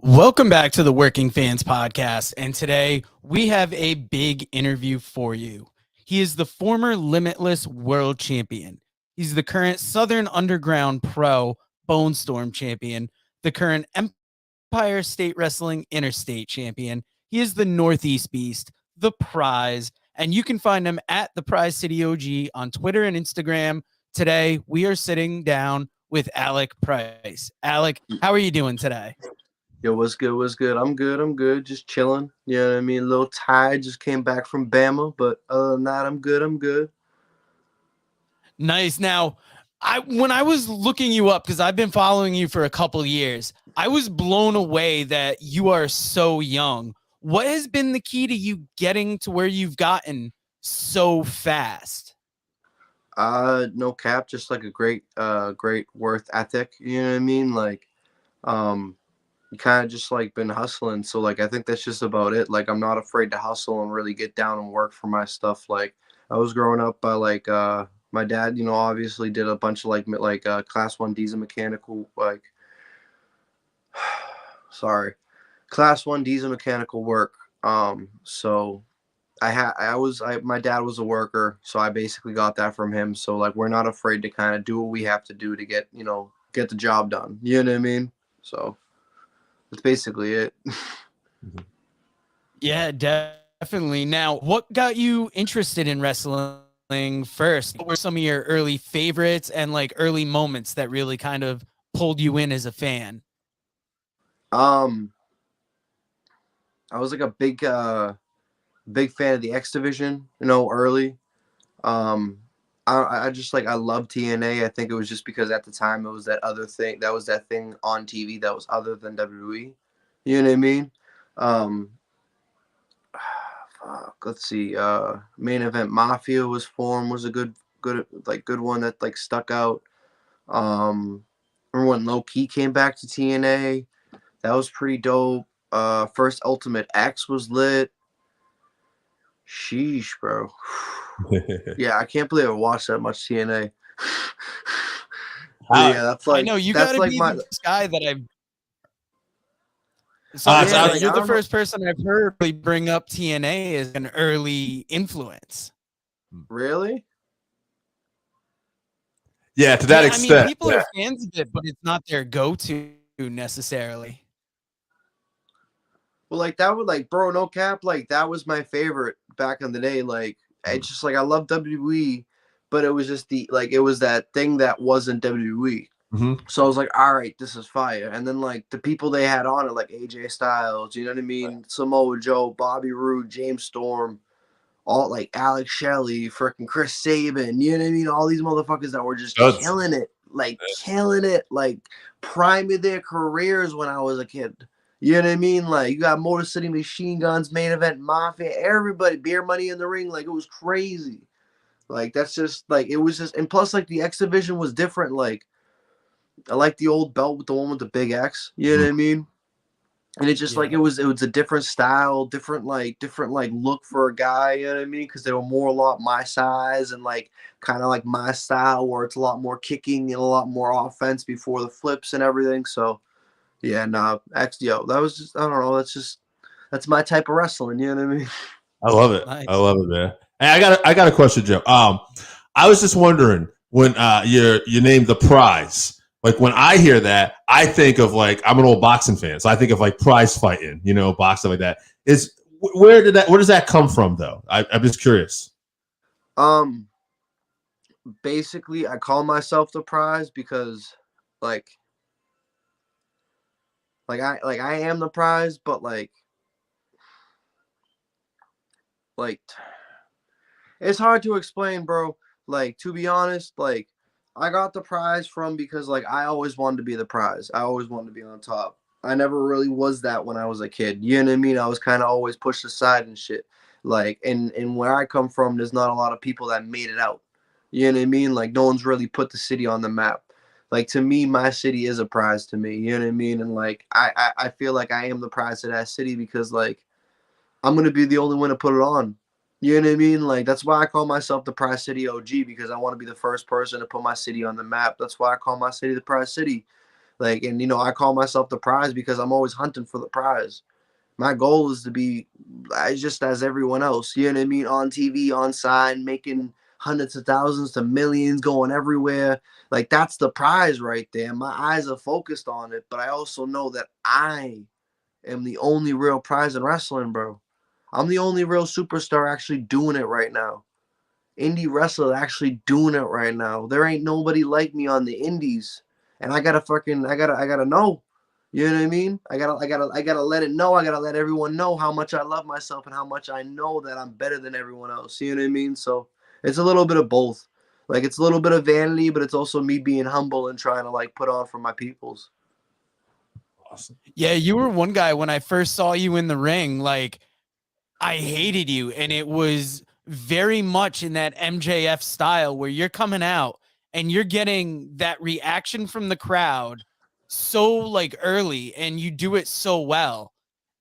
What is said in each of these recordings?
Welcome back to the Working Fans Podcast, and today we have a big interview for you. He is the former Limitless World Champion. He's the current Southern Underground Pro Bone Storm Champion, the current Empire State Wrestling Interstate Champion. He is the Northeast Beast, the Prize, and you can find him at the Prize City OG on Twitter and Instagram. Today we are sitting down with Alec Price. Alec, how are you doing today? Yo, what's good? What's good? I'm good. I'm good. Just chilling. You know what I mean? A little tired. Just came back from Bama, but other than that, I'm good. I'm good. Nice. Now, when I was looking you up, because I've been following you for a couple years, I was blown away that you are so young. What has been the key to you getting to where you've gotten so fast? No cap, just like a great worth ethic. You know what I mean? Like, kind of just like been hustling. So like, I think that's just about it. Like, I'm not afraid to hustle and really get down and work for my stuff. Like, I was growing up by like, my dad, obviously did a bunch of like class 1 diesel mechanical, class 1 diesel mechanical work. So my dad was a worker, so I basically got that from him. So like, we're not afraid to kind of do what we have to do to get the job done. You know what I mean? So that's basically it. Yeah, definitely. Now, what got you interested in wrestling first? What were some of your early favorites and like early moments that really kind of pulled you in as a fan? I was like a big fan of the X Division, early. I just I love TNA. I think it was just because at the time it was that thing on TV that was other than WWE. You know what I mean? Let's see. Main Event Mafia was a good one that like stuck out. Remember when Low Key came back to TNA? That was pretty dope. First Ultimate X was lit. Sheesh, bro. Yeah, I can't believe I watched that much TNA. Yeah, that's I know you got to be this guy that I've. You're the first person I've heard really bring up TNA as an early influence. Really? Yeah, to that extent. I mean, people are fans of it, but it's not their go-to necessarily. Well, like that would bro, no cap, like that was my favorite back in the day. Like it's just like I love WWE, but it was just it was that thing that wasn't WWE. Mm-hmm. So I was like, all right, this is fire. And then like the people they had on it, like AJ Styles, you know what I mean? Right. Samoa Joe, Bobby Roode, James Storm, all like Alex Shelley, freaking Chris Sabin, you know what I mean? All these motherfuckers that were just killing it, like prime of their careers when I was a kid. You know what I mean? Like you got Motor City Machine Guns, Main Event Mafia, everybody, Beer Money in the Ring, like it was crazy. Like that's just like it was just, and plus like the X Division was different. Like I like the old belt with the one with the big X. You know what I mean? And it just like it was a different style, different look for a guy. You know what I mean? Because they were a lot my size and like kind of like my style, where it's a lot more kicking and a lot more offense before the flips and everything. So. Yeah, nah, that was just, I don't know, that's my type of wrestling, you know what I mean? I love it. Nice. I love it, man. Hey, I got a question, Joe. I was just wondering when you named the Prize. Like when I hear that, I think of like, I'm an old boxing fan, so I think of like prize fighting, boxing like that. Where does that come from though? I'm just curious. Basically I call myself the Prize because I am the Prize, but like it's hard to explain, bro. Like to be honest, like I got the Prize from because like I always wanted to be the Prize. I always wanted to be on top. I never really was that when I was a kid. You know what I mean? I was kind of always pushed aside and shit. Like and where I come from, there's not a lot of people that made it out. You know what I mean? Like no one's really put the city on the map. Like to me, my city is a prize to me. You know what I mean? And like I feel like I am the prize of that city because like I'm gonna be the only one to put it on. You know what I mean? Like that's why I call myself the Prize City OG, because I want to be the first person to put my city on the map. That's why I call my city the Prize City. Like, and I call myself the prize because I'm always hunting for the prize. My goal is to be just as everyone else, you know what I mean? On TV, on sign, making hundreds of thousands to millions, going everywhere. Like, that's the prize right there. My eyes are focused on it, but I also know that I am the only real prize in wrestling, bro. I'm the only real superstar actually doing it right now. Indie wrestler actually doing it right now. There ain't nobody like me on the indies. And I gotta know. You know what I mean? I gotta let it know. I gotta let everyone know how much I love myself and how much I know that I'm better than everyone else. You know what I mean? So it's a little bit of both. Like, it's a little bit of vanity, but it's also me being humble and trying to like put on for my peoples. Awesome. Yeah, you were one guy when I first saw you in the ring, like I hated you, and it was very much in that MJF style where you're coming out and you're getting that reaction from the crowd so like early, and you do it so well.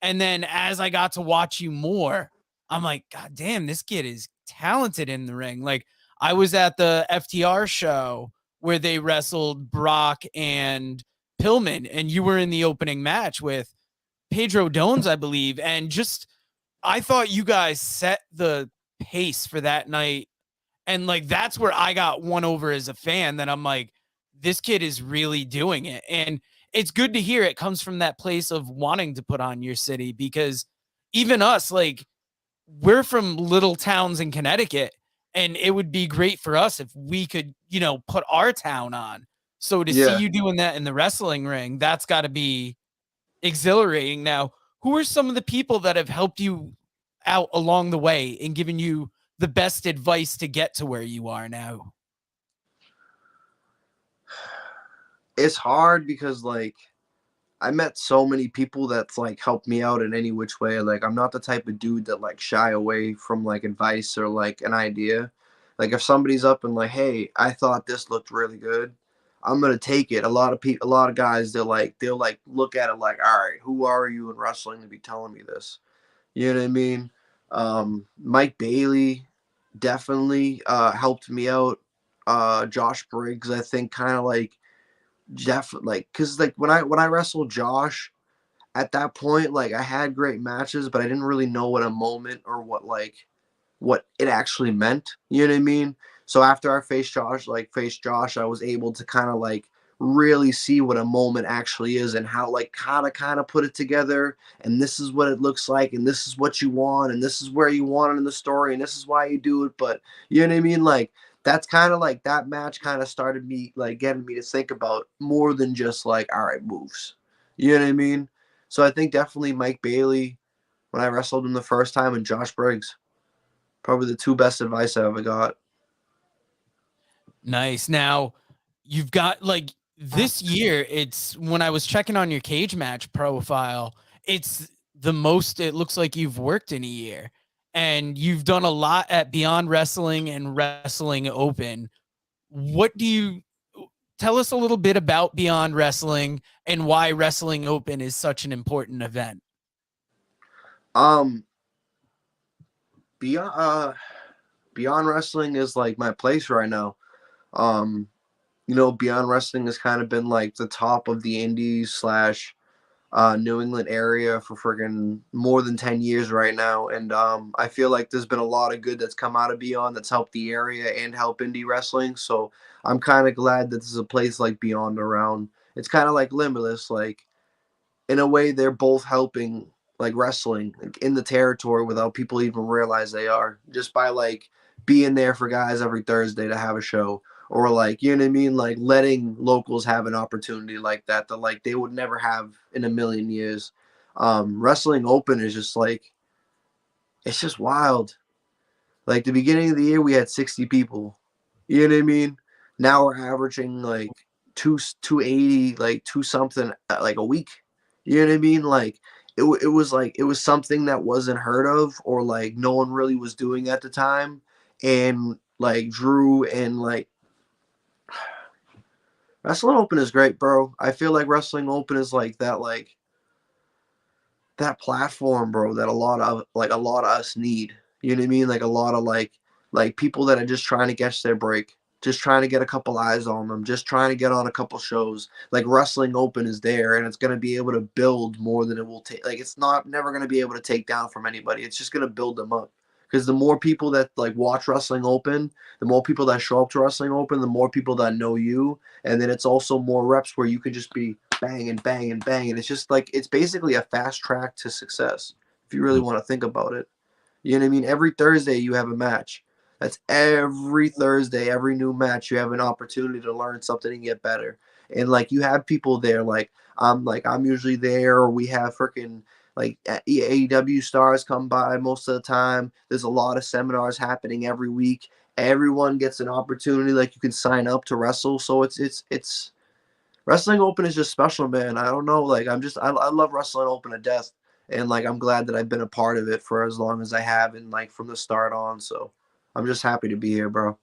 And then as I got to watch you more, I'm like, God damn, this kid is talented in the ring. Like, I was at the FTR show where they wrestled Brock and Pillman, and you were in the opening match with Pedro Dones, I believe, and just I thought you guys set the pace for that night. And like, that's where I got won over as a fan, that I'm like, this kid is really doing it. And it's good to hear it comes from that place of wanting to put on your city, because even us, like, we're from little towns in Connecticut, and it would be great for us if we could, put our town on. So to see Yeah. you doing that in the wrestling ring, that's got to be exhilarating. Now, who are some of the people that have helped you out along the way and given you the best advice to get to where you are now? It's hard because like I met so many people that's like helped me out in any which way. Like, I'm not the type of dude that like shy away from like advice or like an idea. Like, if somebody's up and like, hey, I thought this looked really good, I'm gonna take it. A lot of people, a lot of guys, they'll look at it like, all right, who are you in wrestling to be telling me this? You know what I mean? Mike Bailey definitely helped me out. Josh Briggs, I think, kind of like like, because like when I wrestled Josh at that point, like, I had great matches, but I didn't really know what a moment or what it actually meant. You know what I mean? So after I faced Josh, I was able to kind of like really see what a moment actually is and how like how to kind of put it together. And this is what it looks like, and this is what you want, and this is where you want it in the story, and this is why you do it. But you know what I mean? Like, that's kind of like that match kind of started me like getting me to think about more than just like, all right, moves. You know what I mean? So I think definitely Mike Bailey when I wrestled him the first time, and Josh Briggs. Probably the two best advice I ever got. Nice. Now, you've got like this year, it's when I was checking on your cage match profile, it's the most it looks like you've worked in a year. And you've done a lot at Beyond Wrestling and Wrestling Open. What do you tell us a little bit about Beyond Wrestling and why Wrestling Open is such an important event? Um, beyond Beyond Wrestling is like my place right now. Um, Beyond Wrestling has kind of been like the top of the indies slash New England area for freaking more than 10 years right now. And I feel like there's been a lot of good that's come out of Beyond that's helped the area and help indie wrestling. So I'm kind of glad that there's a place like Beyond around. It's kind of like Limitless. Like, in a way, they're both helping like wrestling like, in the territory without people even realize they are, just by like being there for guys every Thursday to have a show, or like, you know what I mean, like letting locals have an opportunity like that like they would never have in a million years. Wrestling Open is just like, it's just wild. Like, the beginning of the year we had 60 people, you know what I mean? Now we're averaging like 280, like two something like a week. You know what I mean? Like, it was like it was something that wasn't heard of or like no one really was doing at the time. And like Drew and like Wrestling Open is great, bro. I feel like Wrestling Open is like that platform, bro, that a lot of us need. You know what I mean? Like a lot of like people that are just trying to catch their break. just trying to get a couple eyes on them, just trying to get on a couple shows. Like Wrestling Open is there, and it's going to be able to build more than it will take. Like it's not never going to be able to take down from anybody. It's just going to build them up. Because the more people that like watch Wrestling Open, the more people that show up to Wrestling Open, the more people that know you, and then it's also more reps where you can just be bang and bang and bang, and it's just like it's basically a fast track to success if you really want to think about it. You know what I mean? Every Thursday you have a match. That's every Thursday, every new match, you have an opportunity to learn something and get better. And like you have people there, I'm usually there, or we have freaking like AEW stars come by most of the time. There's a lot of seminars happening every week. Everyone gets an opportunity, like you can sign up to wrestle. So it's Wrestling Open is just special, man. I don't know, like I love Wrestling Open to death. And like I'm glad that I've been a part of it for as long as I have, and like from the start on. So I'm just happy to be here, bro.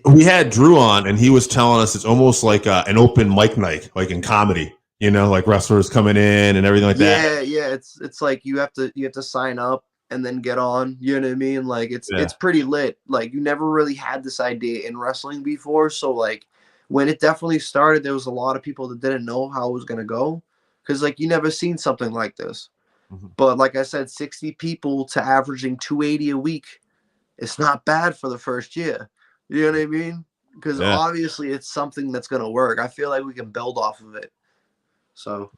We had Drew on, and he was telling us it's almost like an open mic night, like in comedy. You know, like wrestlers coming in and everything like that. Yeah. It's like you have to sign up and then get on. You know what I mean? Like it's pretty lit. Like you never really had this idea in wrestling before, so like when it definitely started, there was a lot of people that didn't know how it was gonna go, because like you never seen something like this. Mm-hmm. But like I said, 60 people to averaging 280 a week. It's not bad for the first year. You know what I mean? Because obviously it's something that's going to work. I feel like we can build off of it. So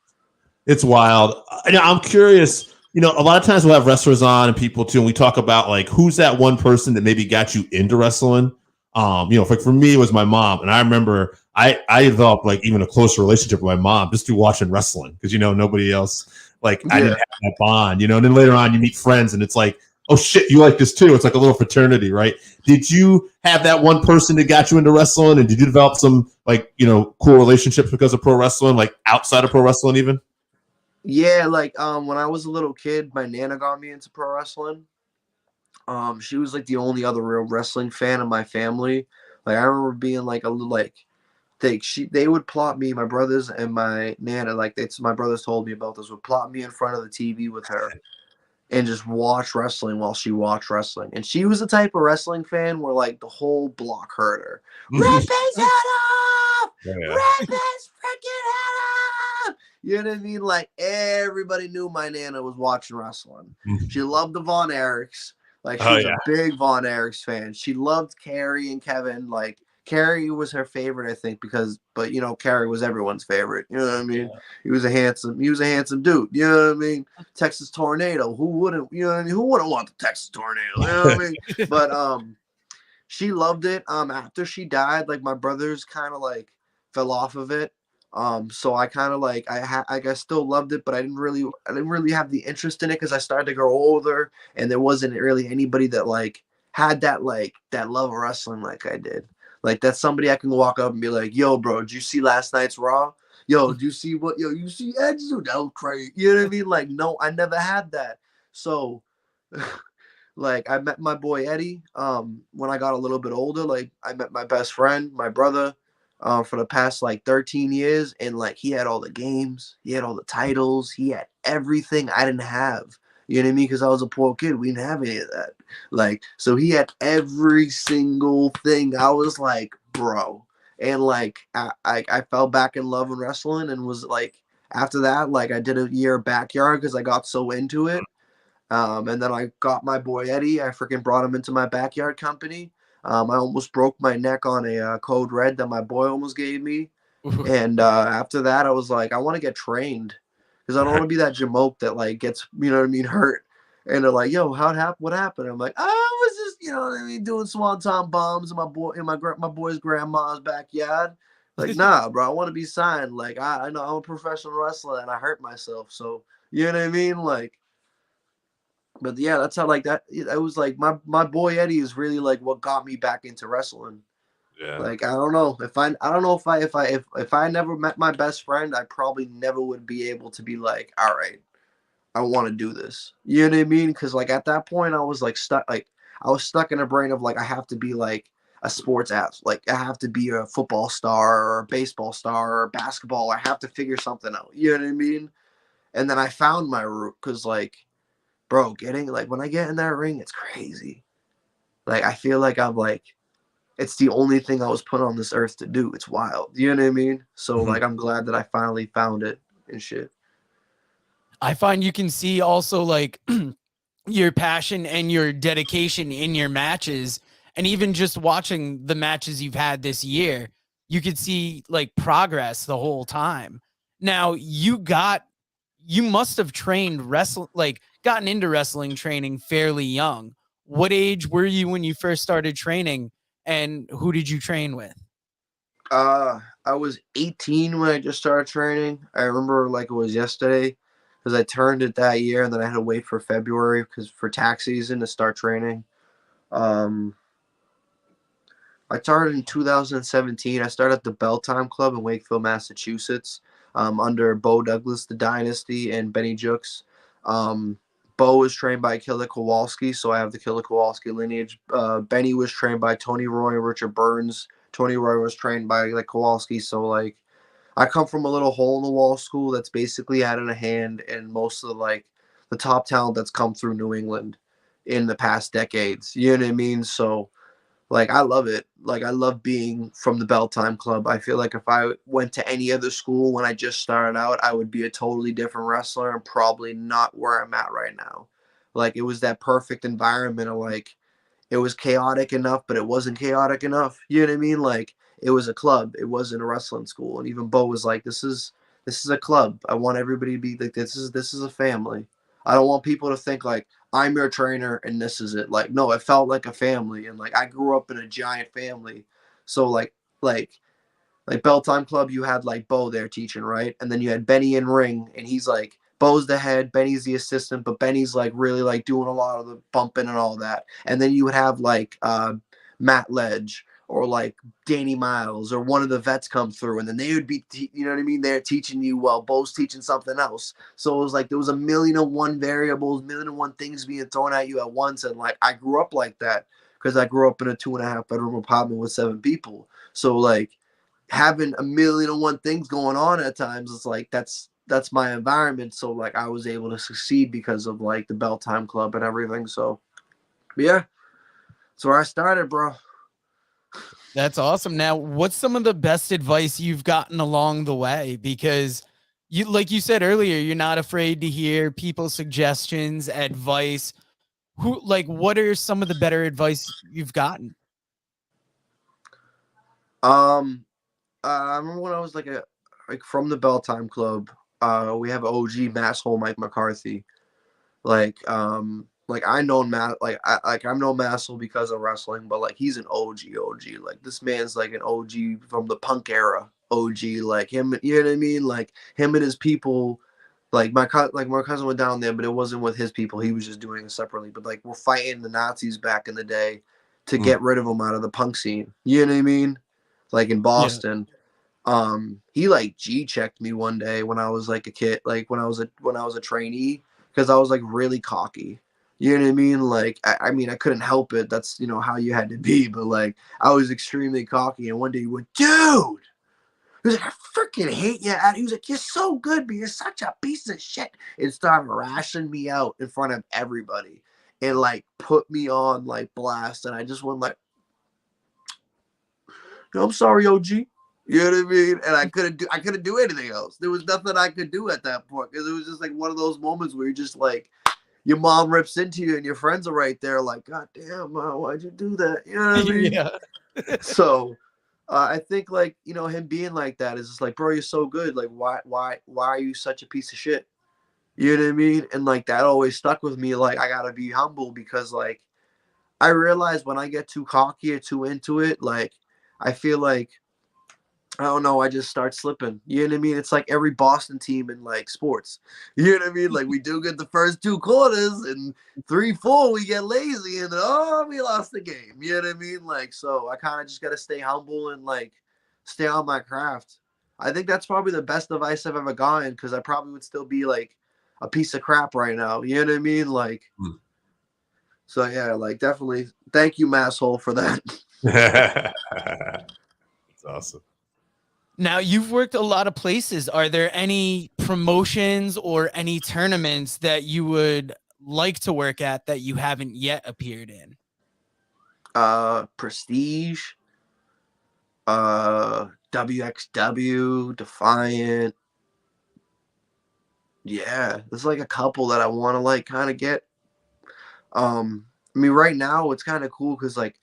it's wild. I'm curious. You know, a lot of times we'll have wrestlers on and people too, and we talk about like who's that one person that maybe got you into wrestling. You know, like for me, it was my mom, and I remember I developed like even a closer relationship with my mom just through watching wrestling because you know nobody else I didn't have that bond, you know. And then later on, you meet friends, and it's like, oh shit, you like this too. It's like a little fraternity, right? Did you have that one person that got you into wrestling, and did you develop some like cool relationships because of pro wrestling, like outside of pro wrestling even? Yeah, like when I was a little kid, my nana got me into pro wrestling. She was like the only other real wrestling fan in my family. Like I remember being like a little like they would plot me, my brothers and my nana, like my brothers told me about this, would plot me in front of the TV with her and just watch wrestling while she watched wrestling. And she was the type of wrestling fan where like the whole block heard her. Redface head off! Redface freaking head off! You know what I mean? Like everybody knew my nana was watching wrestling. She loved the Von Erichs. Like she was a big Von Erichs fan. She loved Carrie and Kevin. Like Carrie was her favorite, I think, but Carrie was everyone's favorite. You know what I mean? Yeah. He was a handsome dude. You know what I mean? Texas Tornado. Who wouldn't? You know what I mean? Who wouldn't want the Texas Tornado? You know what I mean? But she loved it. After she died, like my brothers kind of like fell off of it. So I kind of like I still loved it, but I didn't really have the interest in it because I started to grow older, and there wasn't really anybody that like had that love of wrestling like I did. Like that's somebody I can walk up and be like, "Yo, bro, did you see last night's Raw? Yo, do you see you see Edge? That was crazy." You know what I mean? Like, no, I never had that. So, like, I met my boy Eddie. When I got a little bit older, like, I met my best friend, my brother, for the past like 13 years, and like he had all the games, he had all the titles, he had everything I didn't have. You know what I mean? Because I was a poor kid. We didn't have any of that. Like, so he had every single thing. I was like, bro. And like, I fell back in love with wrestling and was like, after that, like I did a year backyard because I got so into it. And then I got my boy Eddie. I freaking brought him into my backyard company. I almost broke my neck on a code red that my boy almost gave me. And after that, I was like, I want to get trained. Because I don't want to be that jamoke that like gets, you know what I mean, hurt. And they're like, "Yo, what happened?" I'm like, "I was just, you know what I mean, doing swanton bombs in my boy's grandma's backyard." Like, nah, bro, I want to be signed. Like, I know I'm a professional wrestler and I hurt myself. So, you know what I mean? Like, but yeah, that's how like that. It was like my boy Eddie is really like what got me back into wrestling. Yeah. Like I don't know if I never met my best friend, I probably never would be able to be like, all right, I want to do this. You know what I mean? Because like at that point, I was like stuck. Like I was stuck in a brain of like I have to be like a sports athlete. Like I have to be a football star or a baseball star or basketball. I have to figure something out. You know what I mean? And then I found my route because like, bro, getting like when I get in that ring, it's crazy. Like I feel like I'm like it's the only thing I was put on this earth to do. It's wild. You know what I mean? So Mhm. like I'm glad that I finally found it and shit. I find you can see also like your passion and your dedication in your matches, and even just watching the matches you've had this year, you could see like progress the whole time. Now you must have trained wrestle like gotten into wrestling training fairly young. What age were you when you first started training, and who did you train with? I was 18 when I just started training. I remember like it was yesterday because I turned it that year, and then I had to wait for February because for tax season to start training. Um, I started in 2017. I started at the Bell Time Club in Wakefield, Massachusetts, under Bo Douglas, the Dynasty, and Benny Jukes. Um, Bo was trained by Killer Kowalski, so I have the Killer Kowalski lineage. Benny was trained by Tony Roy and Richard Burns. Tony Roy was trained by like Kowalski, so like I come from a little hole in the wall school that's basically had in a hand in most of the top talent that's come through New England in the past decades. You know what I mean? So like I love it. Like I love being from the Bell Time Club. I feel like if I went to any other school when I just started out, I would be a totally different wrestler and probably not where I'm at right now. Like it was that perfect environment of like it was chaotic enough, but it wasn't chaotic enough. You know what I mean? Like it was a club. It wasn't a wrestling school. And even Bo was like, this is a club. I want everybody to be like this is a family. I don't want people to think like I'm your trainer and this is it. Like, no, it felt like a family. And like I grew up in a giant family. So like like Bell Time Club, you had like Bo there teaching, right? And then you had Benny in ring, and he's like Bo's the head, Benny's the assistant, but Benny's like really like doing a lot of the bumping and all that. And then you would have like Matt Ledge or like Danny Miles or one of the vets come through, and then they would be, you know what I mean? They're teaching you while Bo's teaching something else. So it was like there was a million and one variables, million and one things being thrown at you at once. And like I grew up like that because I grew up in a 2.5 bedroom apartment with 7 people. So like having a million and one things going on at times, it's like that's my environment. So like I was able to succeed because of like the Bell Time Club and everything. So yeah, that's where I started, bro. That's awesome. Now, what's some of the best advice you've gotten along the way? Because you, like you said earlier, you're not afraid to hear people's suggestions, advice. Who, like, what are some of the better advice you've gotten? Um, I remember when I was like from the Bell Time Club. We have OG masshole Mike McCarthy. Like I know Matt, I've known Massel because of wrestling, but like he's an OG. Like this man's like an OG from the punk era. OG, like him, you know what I mean? Like him and his people. Like my cousin went down there, but it wasn't with his people. He was just doing it separately. But like we're fighting the Nazis back in the day to Mm. get rid of them out of the punk scene. You know what I mean? Like in Yeah. Boston. He like G checked me one day when I was like a kid, like when I was a trainee, because I was like really cocky. You know what I mean? Like I mean I couldn't help it. That's how you had to be, but like I was extremely cocky. And one day he went, dude. He was like, I freaking hate you. He was like, you're so good, but you're such a piece of shit. And started rashing me out in front of everybody and like put me on like blast. And I just went like, I'm sorry, OG. You know what I mean? And I couldn't do anything else. There was nothing I could do at that point because it was just like one of those moments where you're just like your mom rips into you and your friends are right there, like, God damn, Mom, why'd you do that? You know what I mean? Yeah. So I think like him being like that is just like, bro, you're so good. Like, why are you such a piece of shit? You know what I mean? And like that always stuck with me. Like I gotta be humble because like I realize when I get too cocky or too into it, like I feel like I don't know, I just start slipping. You know what I mean? It's like every Boston team in like sports. You know what I mean? Like we do get the first 2 quarters and 3, 4, we get lazy and then, we lost the game. You know what I mean? Like, so I kind of just got to stay humble and like stay on my craft. I think that's probably the best advice I've ever gotten because I probably would still be like a piece of crap right now. You know what I mean? Like, Mm. so yeah, like definitely thank you, masshole, for that. That's awesome. Now, you've worked a lot of places. Are there any promotions or any tournaments that you would like to work at that you haven't yet appeared in? Prestige. WXW, Defiant. Yeah, there's like a couple that I want to like kind of get. I mean, right now it's kind of cool because like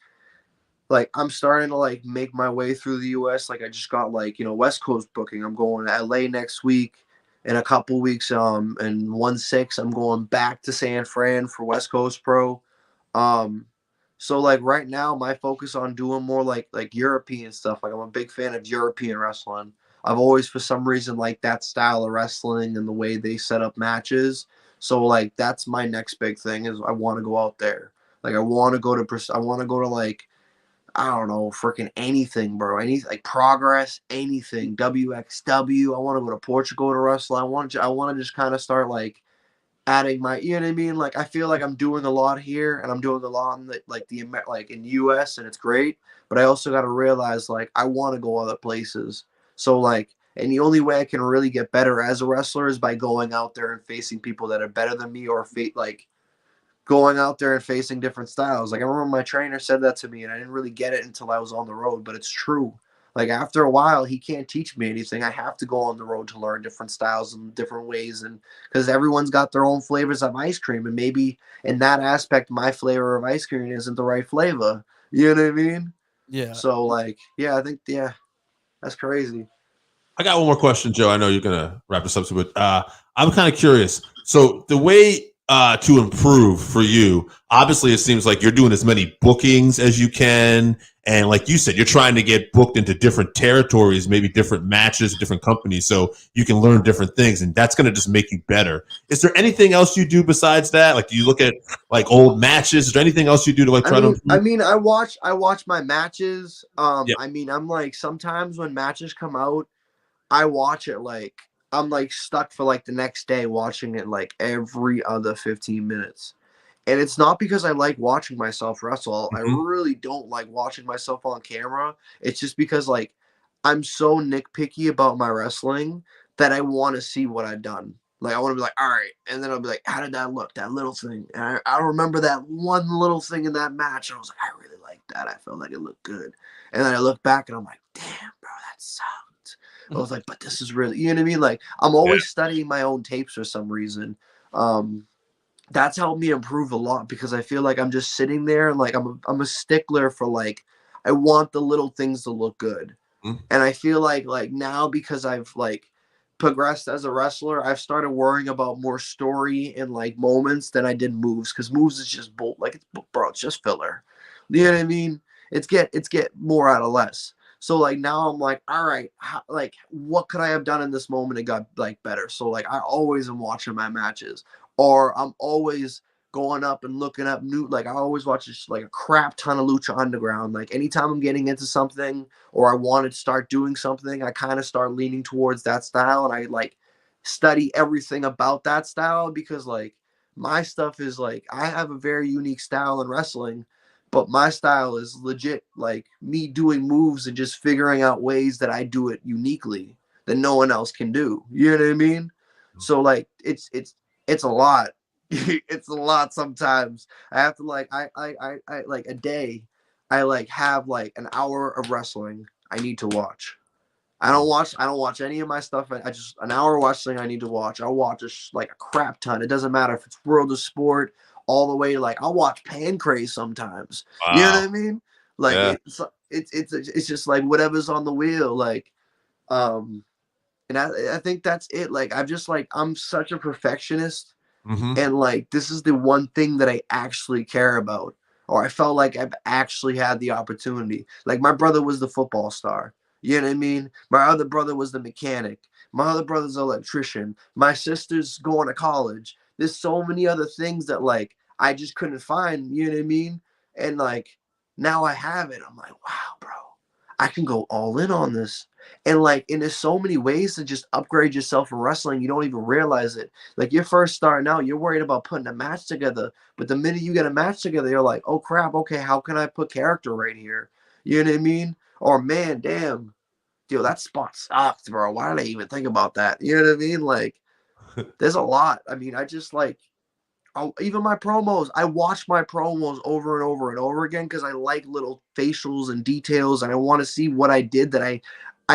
I'm starting to like make my way through the US. Like I just got like, West Coast booking. I'm going to LA next week. In a couple weeks, in 1/6, I'm going back to San Fran for West Coast Pro. Um, so like right now, my focus on doing more like European stuff. Like I'm a big fan of European wrestling. I've always, for some reason, like that style of wrestling and the way they set up matches. So like that's my next big thing is I want to go out there. Like I want to go to like I don't know, freaking anything, bro. Any like Progress, anything. WXW. I want to go to Portugal to wrestle. I want to just kind of start like adding my, you know what I mean? Like I feel like I'm doing a lot here, and I'm doing a lot in like in US, and it's great. But I also got to realize like I want to go other places. So like, and the only way I can really get better as a wrestler is by going out there and facing people that are better than me, or like going out there and facing different styles. Like I remember my trainer said that to me, and I didn't really get it until I was on the road, but it's true. Like after a while, he can't teach me anything. I have to go on the road to learn different styles and different ways, and because everyone's got their own flavors of ice cream, and maybe in that aspect, my flavor of ice cream isn't the right flavor. You know what I mean? Yeah. So like, yeah, I think that's crazy. I got one more question, Joe. I know you're gonna wrap this up soon, but I'm kind of curious. So the way to improve for you, obviously, it seems like you're doing as many bookings as you can, and like you said, you're trying to get booked into different territories, maybe different matches, different companies, so you can learn different things, and that's gonna just make you better. Is there anything else you do besides that? Like, do you look at like old matches? Is there anything else you do to like I try to mean, improve? I watch my matches. Yeah. I mean, I'm like sometimes when matches come out, I watch it like I'm like stuck for like the next day watching it like every other 15 minutes. And it's not because I like watching myself wrestle. I Mhm. really don't like watching myself on camera. It's just because like I'm so nitpicky about my wrestling that I want to see what I've done. Like I want to be like, all right, and then I'll be like, how did that look? That little thing. And I remember that one little thing in that match. And I was like, I really liked that. I felt like it looked good. And then I look back and I'm like, damn, bro, that sucked. I was like, but this is really, you know what I mean? Like I'm Yeah. always studying my own tapes for some reason. Um, that's helped me improve a lot because I feel like I'm just sitting there and like I'm a stickler for like I want the little things to look good. Mhm. And I feel like now because I've like progressed as a wrestler, I've started worrying about more story and like moments than I did moves because moves is just bolt like it's bro, it's just filler. You know what I mean? It's get more out of less. So like now I'm like, all right, like what could I have done in this moment and got like better? So like I always am watching my matches, or I'm always going up and looking up new. Like I always watch just like a crap ton of Lucha Underground. Like anytime I'm getting into something or I want to start doing something, I kind of start leaning towards that style, and I like study everything about that style because like my stuff is like I have a very unique style in wrestling, but my style is legit like me doing moves and just figuring out ways that I do it uniquely that no one else can do. You know what I mean? So like it's a lot. It's a lot sometimes. I have to like I like a day I like have like an hour of wrestling I need to watch. I don't watch any of my stuff. I just an hour of wrestling I need to watch. I'll watch like a crap ton. It doesn't matter if it's World of Sport all the way to like I'll watch Pancrase sometimes. You know what Wow. I mean? Like Yeah. it's just like whatever's on the wheel. Like um and I think that's it. Like I'm such a perfectionist, Hmm. and like this is the one thing that I actually care about, or I felt like I've actually had the opportunity. Like my brother was the football star. You know what I mean? My other brother was the mechanic. My other brother's an electrician. My sister's going to college. There's so many other things that like I just couldn't find. You know what I mean? And like now I have it. I'm like, wow, bro, I can go all in on this. And there's so many ways to just upgrade yourself in wrestling. You don't even realize it. Like you're first starting out, you're worried about putting a match together. But the minute you get a match together, you're like, oh crap, okay, how can I put character right here? You know what I mean? Or man, damn, dude, that spot sucked, bro. Why did I even think about that? You know what I mean? Like, there's a lot. I mean, I just like even my promos, I watch my promos over and over and over again because I like little facials and details, and I want to see what I did that I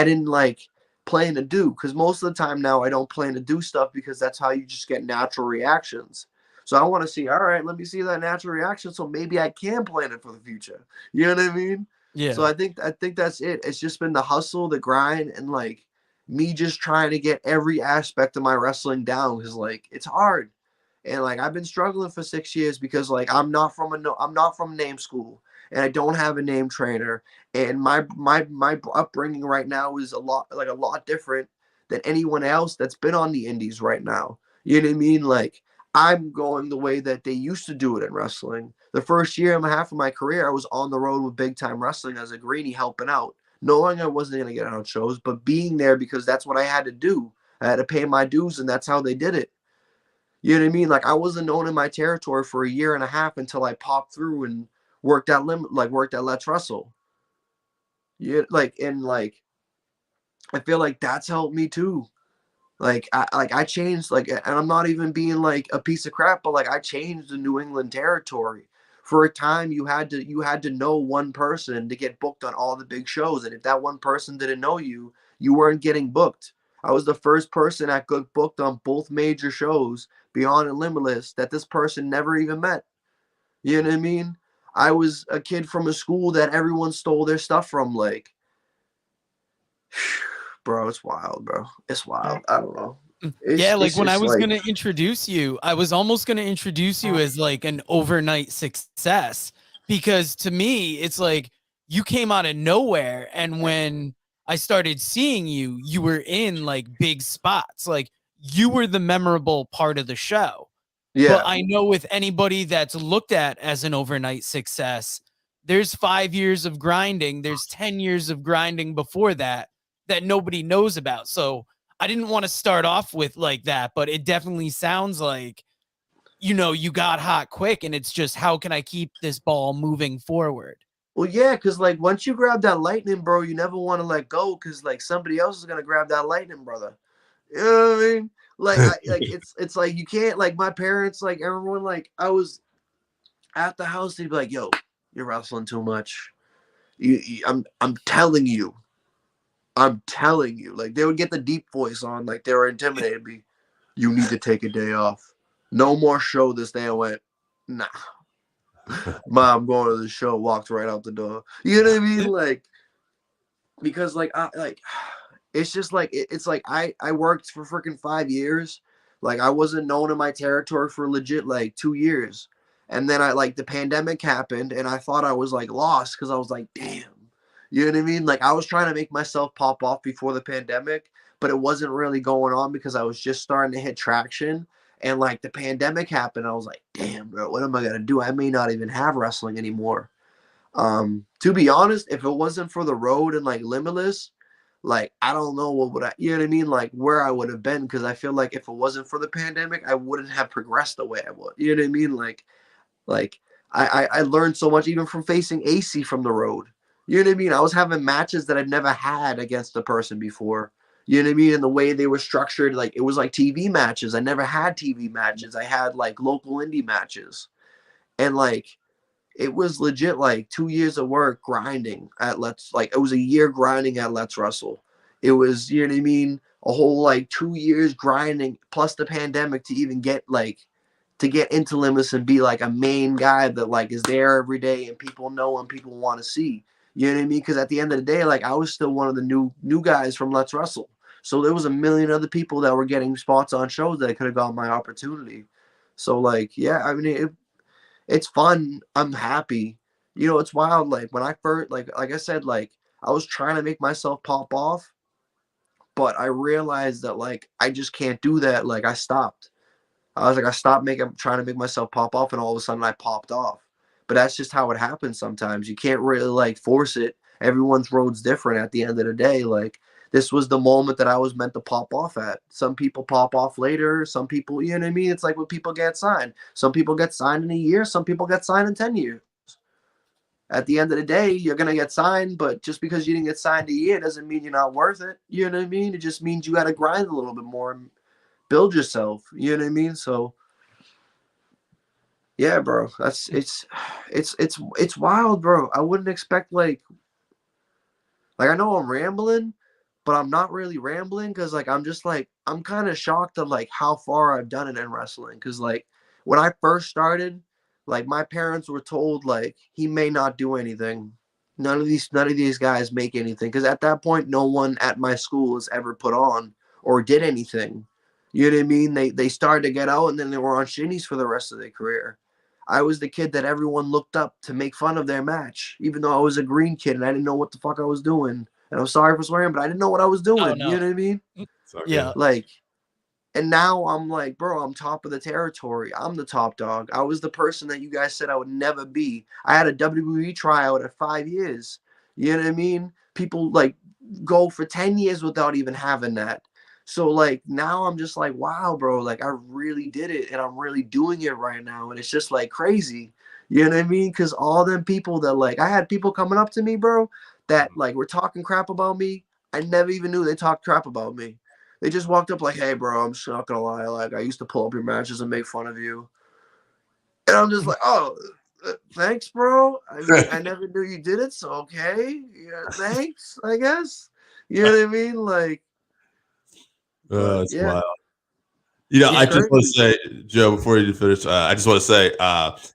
didn't like plan to do. Because most of the time now I don't plan to do stuff because that's how you just get natural reactions. So I want to see, all right, let me see that natural reaction, so maybe I can plan it for the future. You know what I mean? So Yeah. I think that's it. It's just been the hustle, the grind, and like me just trying to get every aspect of my wrestling down because like it's hard. And like I've been struggling for 6 years because like I'm not from name school, and I don't have a name trainer, and my upbringing right now is a lot different than anyone else that's been on the indies right now. You know what I mean? Like I'm going the way that they used to do it in wrestling. The first year and a half of my career, I was on the road with big time wrestling as a greenie helping out, knowing I wasn't going to get on shows, but being there because that's what I had to do. I had to pay my dues, and that's how they did it. You know what I mean? Like I wasn't known in my territory for a year and a half until I popped through and worked at Let's Wrestle. Yeah, like I feel like that's helped me too. I changed and I'm not even being like a piece of crap, but like I changed the New England territory. For a time you had to know one person to get booked on all the big shows, and if that one person didn't know you, you weren't getting booked. I was the first person that got booked on both major shows, Beyond and Limitless, that this person never even met. You know what I mean? I was a kid from a school that everyone stole their stuff from. Like, bro, it's wild, bro. It's wild. I don't know. Yeah, like It's when I just was like, going to introduce you, I was almost going to introduce you as like an overnight success, because to me, it's like you came out of nowhere. And when I started seeing you, you were in like big spots. Like you were the memorable part of the show. But yeah. I know with anybody that's looked at as an overnight success, there's 5 years of grinding, there's 10 years of grinding before that that nobody knows about. So I didn't want to start off with like that, but it definitely sounds like, you got hot quick, and it's just how can I keep this ball moving forward? Well, yeah, because like once you grab that lightning, bro, you never want to let go because like somebody else is gonna grab that lightning, brother. You know what I mean? It's like you can't like my parents, like everyone, like I was at the house, they'd be like, "Yo, you're wrestling too much. I'm telling you." Like they would get the deep voice on, like they were intimidated me. You need to take a day off. No more show this day. I went, nah. Mom, going to the show, walked right out the door. You know what I mean? Like, because it's just like it's like I worked for freaking 5 years. Like I wasn't known in my territory for legit like 2 years. And then I like the pandemic happened and I thought I was like lost because I was like, damn. You know what I mean? Like I was trying to make myself pop off before the pandemic, but it wasn't really going on because I was just starting to hit traction. And like the pandemic happened, I was like, damn, bro, what am I gonna do? I may not even have wrestling anymore. To be honest, if it wasn't for the road and like Limitless, like I don't know what would I, you know what I mean, like where I would have been, because I feel like if it wasn't for the pandemic, I wouldn't have progressed the way I would. You know what I mean? Like I learned so much even from facing AC from the road. You know what I mean? I was having matches that I've never had against a person before. You know what I mean? And the way they were structured, like it was like TV matches. I never had TV matches. I had like local indie matches. And like it was legit like 2 years of work grinding at it was a year grinding at Let's Wrestle. It was, you know what I mean, a whole like 2 years grinding plus the pandemic to even to get into Limits and be like a main guy that like is there every day and people know and people want to see. You know what I mean? Because at the end of the day, like I was still one of the new guys from Let's Wrestle. So there was a million other people that were getting spots on shows that could have got my opportunity. So like, yeah, I mean, it's fun. I'm happy. You know, it's wild. Like when I first, like I said, like I was trying to make myself pop off, but I realized that like I just can't do that. Like I stopped. I stopped trying to make myself pop off, and all of a sudden I popped off. But that's just how it happens sometimes. You can't really like force it. Everyone's road's different at the end of the day. Like this was the moment that I was meant to pop off at. Some people pop off later. Some people, you know what I mean? It's like when people get signed. Some people get signed in a year. Some people get signed in 10 years. At the end of the day, you're going to get signed, but just because you didn't get signed a year doesn't mean you're not worth it. You know what I mean? It just means you got to grind a little bit more and build yourself. You know what I mean? So Yeah, bro. It's wild, bro. I wouldn't expect like I know I'm rambling, but I'm not really rambling because like I'm just like I'm kind of shocked at like how far I've done it in wrestling. Because like when I first started, like my parents were told like he may not do anything. None of these guys make anything. Because at that point, no one at my school has ever put on or did anything. You know what I mean? They started to get out and then they were on shinnies for the rest of their career. I was the kid that everyone looked up to make fun of their match, even though I was a green kid and I didn't know what the fuck I was doing. And I'm sorry for swearing, but I didn't know what I was Oh doing. You no. know what I mean? It's all Yeah. good. Like, and now I'm like, bro, I'm top of the territory. I'm the top dog. I was the person that you guys said I would never be. I had a WWE tryout at 5 years. You know what I mean? People like go for 10 years without even having that. So like now I'm just like, wow, bro, like I really did it and I'm really doing it right now. And it's just like crazy. You know what I mean? Cause all them people that like I had people coming up to me, bro, that like were talking crap about me. I never even knew they talked crap about me. They just walked up like, "Hey, bro, I'm just not gonna lie. Like, I used to pull up your matches and make fun of you." And I'm just like, "Oh, thanks, bro. I mean, I never knew you did it, so okay. Yeah, thanks. I guess. You know what I mean? Like, but It's yeah, wild. You know, it's I just want to crazy. say, Joe, before you finish, I just want to say,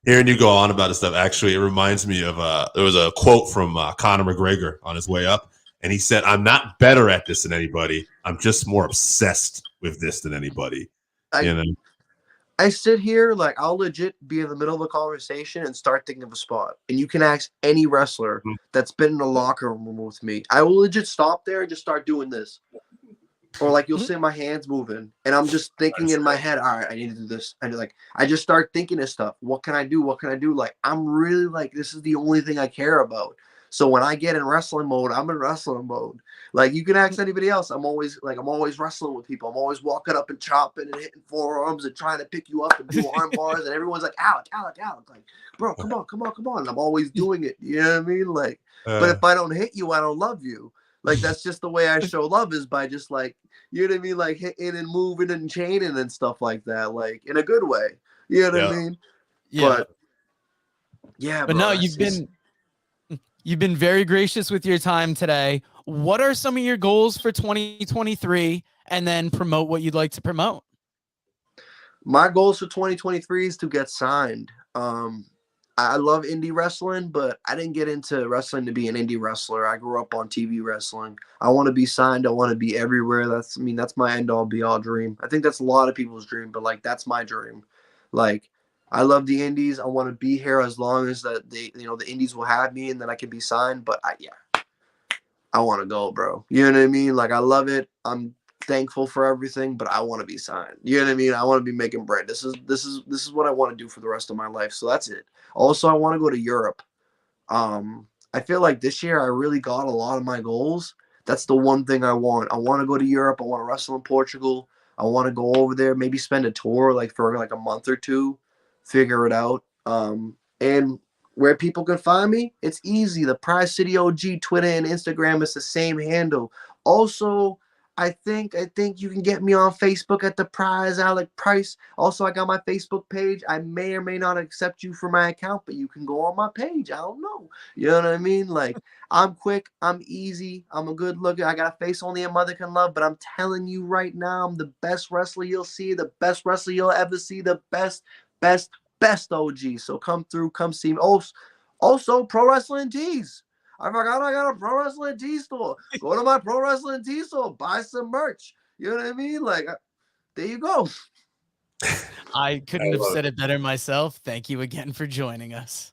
hearing you go on about this stuff, actually, it reminds me of there was a quote from Conor McGregor on his way up, and he said, "I'm not better at this than anybody. I'm just more obsessed with this than anybody." You I know, I sit here like I'll legit be in the middle of a conversation and start thinking of a spot, and you can ask any wrestler that's been in the locker room with me. I will legit stop there and just start doing this. Or like you'll see my hands moving and I'm just thinking in my head, all right, I need to do this. And like I just start thinking of stuff. What can I do? What can I do? Like I'm really like this is the only thing I care about. So when I get in wrestling mode, I'm in wrestling mode. Like you can ask anybody else. I'm always wrestling with people. I'm always walking up and chopping and hitting forearms and trying to pick you up and do arm bars. And everyone's like, Alec, Alec, Alec. Like, bro, come on, come on, come on. And I'm always doing it. You know what I mean? Like, but if I don't hit you, I don't love you. Like that's just the way I show love is by just like you know what I mean? Like hitting and moving and chaining and stuff like that, like in a good way. You know what I yeah, mean? Yeah. But yeah, But bro, no, that's it's you've been very gracious with your time today. What are some of your goals for 2023 and then promote what you'd like to promote? my goals for 2023 is to get signed. I love indie wrestling, but I didn't get into wrestling to be an indie wrestler. I grew up on TV wrestling. I want to be signed. I want to be everywhere. That's my end all be all dream. I think that's a lot of people's dream, but like that's my dream. Like I love the indies. I want to be here as long as that the indies will have me and then I can be signed. But I want to go, bro. You know what I mean? Like I love it. I'm thankful for everything, but I want to be signed. You know what I mean? I want to be making bread. This is what I want to do for the rest of my life. So that's it. Also, I want to go to Europe. I feel like this year I really got a lot of my goals. That's the one thing I want. I want to go to Europe. I want to wrestle in Portugal. I want to go over there, maybe spend a tour like for like a month or two, figure it out. And where people can find me, it's easy. The Prize City OG, Twitter and Instagram is the same handle. Also, I think you can get me on Facebook at the Prize Alec Price. Also, I got my Facebook page. I may or may not accept you for my account, but you can go on my page. I don't know. You know what I mean? Like I'm quick, I'm easy, I'm a good looker. I got a face only a mother can love, but I'm telling you right now, I'm the best wrestler you'll see, the best wrestler you'll ever see, the best, best OG. So come through, come see me. Also Pro Wrestling Tees. I forgot I got a Pro Wrestling Tee store. Go to my Pro Wrestling Tee store, buy some merch. You know what I mean? Like, there you go. I I couldn't have love said it better myself. Thank you again for joining us.